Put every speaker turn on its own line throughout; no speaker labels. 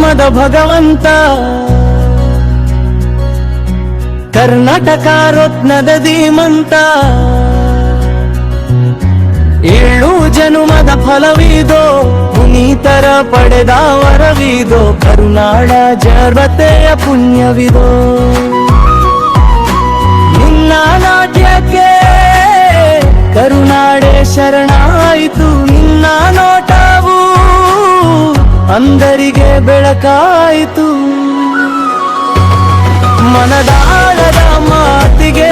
ಜನುಮದ ಭಗವಂತ ಕರ್ನಾಟಕ ರತ್ನದ ಧೀಮಂತ 7 ಜನುಮದ ಫಲವಿದೋ ಪುನೀತರ ಪಡೆದ ವರವಿದೋ ಕರುನಾಡ ಜನತೆಯ ಪುಣ್ಯವಿದೋ ನಿನ್ನ ನಾಟ್ಯಕ್ಕೆ ಕರುನಾಡೆ ಶರಣಾಯಿತು ನಿನ್ನ ನೋಟವು ಅಂದರಿಗೆ ಬೆಳಕಾಯಿತು ಮನದಾಳದ ಮಾತಿಗೆ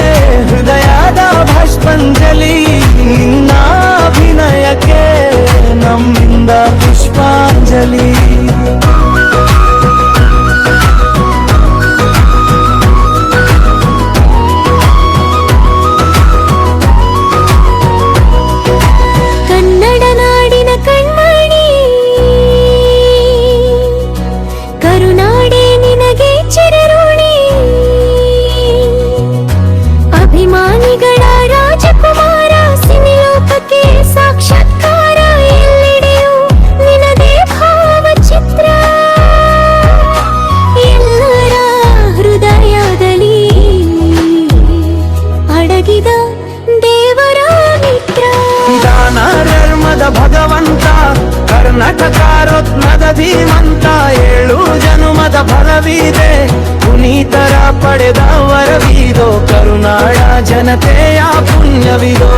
ಹೃದಯದ ಭಾಷ್ಪಾಂಜಲಿ ನಿನ್ನ ಅಭಿನಯಕ್ಕೆ ನಮ್ಮಿಂದ ಪುಷ್ಪಾಂಜಲಿ
ಕನ್ನಡ ನಾಡಿನ ಕಣ್ಮಣಿ ಕರುನಾಡೆ ನಿನಗೆ ಚಿರಋಣಿ ಅಭಿಮಾನಿಗಳ ರಾಜಕುಮಾರ ಸಿನಿಲೋಕಕ್ಕೆ ಸಾಕ್ಷಾತ್ಕಾರ ಎಲ್ಲೆಡೆಯೂ ನಿನದೇ ಭಾವಚಿತ್ರ ಎಲ್ಲರ ಹೃದಯದಲ್ಲಿ ಅಡಗಿದ ದೇವರ ಮಿತ್ರ
ದಾನ ಧರ್ಮದ ಭಗವಂತ ಕರ್ನಾಟಕ ರತ್ನದ ಧೀಮಂತ 7 ಜನುಮದ ಫಲವಿದೆ ಪುನೀತರ ಪಡೆದ ವರವಿದೋ ಕರುನಾಡ ಜನತೆಯ ಪುಣ್ಯವಿದೋ